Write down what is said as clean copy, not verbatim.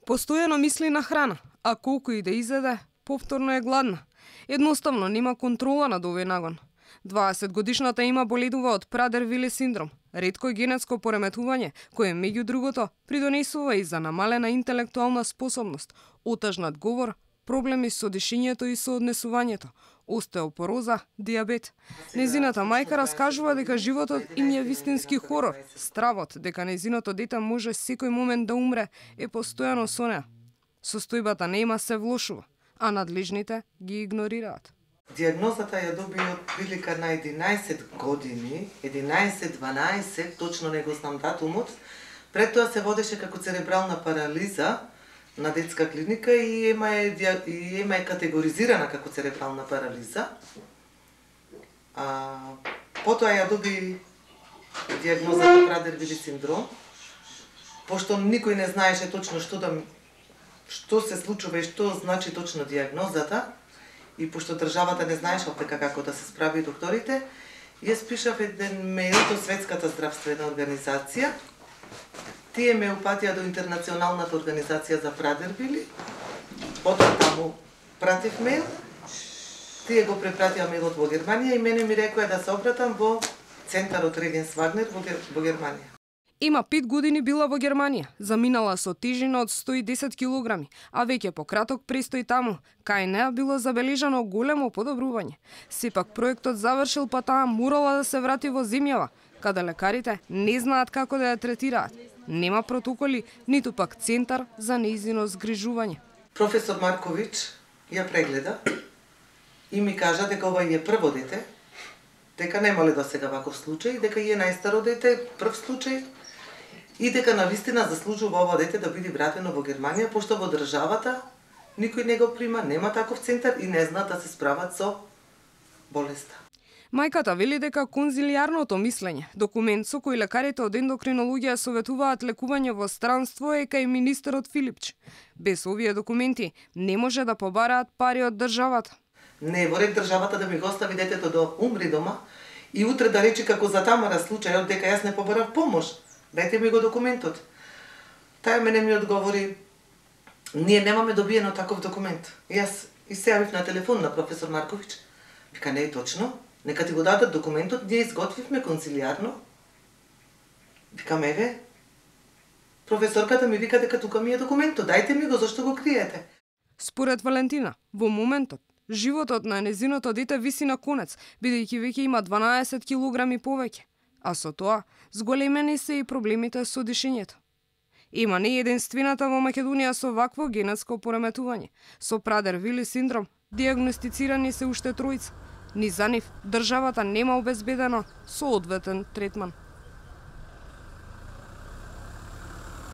Постојано мисли на храна, а колку и да изеде, повторно е гладна. Едноставно нема контрола над овој нагон. 20-годишната има боледува од Прадер-Виле синдром, ретко генетско пореметување, кое меѓу другото придонесува и за намалена интелектуална способност, отажнат говор, проблеми со дишењето и со однесувањето, остеопороза, дијабет. Незината мајка раскажува дека животот им е вистински хорор. Стравот дека незиното дете може секој момент да умре е постојано со неа. Состојбата нема се влошува, а надлежните ги игнорираат. Диагнозата ја доби од прилика на 11 години, 11-12, точно не го знам датумот. Пред тоа се водеше како церебрална парализа на детска клиника и ема е категоризирана како церебрална парализа. Потоа ја доби диагнозата Прадер-Виле синдром, пошто никој не знаеше точно што се случува и што значи точно диагнозата, и пошто државата не знаеше опека како да се справи докторите, јас пишав еден мејл до Светската здравствена организација. Тие ме упатија до Интернационалната организација за Прадер-Виле. Потоа таму пратив мејл. Тие го препратија мејлот во Германија и мене ми рекоа да се обратам во центарот Регенс Вагнер во Германија. Има 5 години била во Германија, заминала со тежина од 110 килограми, а веќе по краток престој таму, кај неа било забележано големо подобрување. Сепак проектот завршил, па таа морала да се врати во земјава, каде лекарите не знаат како да ја третираат. Нема протоколи, ниту пак центар за нејзино згрижување. Професор Марковиќ ја прегледа и ми кажа дека ова е прво дете, дека немале до сега ваков случај, дека е најстаро дете, прв случај, и дека навистина заслужува ова дете да биде вратено во Германија, пошто во државата никој не го прима, нема таков центар и не знаат да се справат со болеста. Мајката вели дека конзилијарното мислење, документ со кој лекарите од ендокринологија советуваат лекување во странство, е кај министерот Филипч. Без овие документи не може да побараат пари од државата. Не во ред државата да ми го остави детето да умри дома и утре да рече како за Тамара случајот дека јас не побарав помош. Дајте ми го документот. Тај мене ми одговори: ние немаме добиено таков документ. Јас и се јавив на телефон на професор Марковиќ. Вика: не е точно. Нека ти го дадат документот, ние изготвивме консилијарно. Викам: еве, професорката ми вика дека тука ми е документот, дајте ми го, зашто го криете? Според Валентина, во моментот, животот на незиното дете виси на конец, бидејќи веќе има 12 килограми повеќе, а со тоа зголемени се и проблемите со дишењето. Има не единствената во Македонија со вакво генетско пореметување. Со Прадер-Виле синдром диагностицирани се уште тројца. Ни за нив државата нема обезбедено соодветен третман.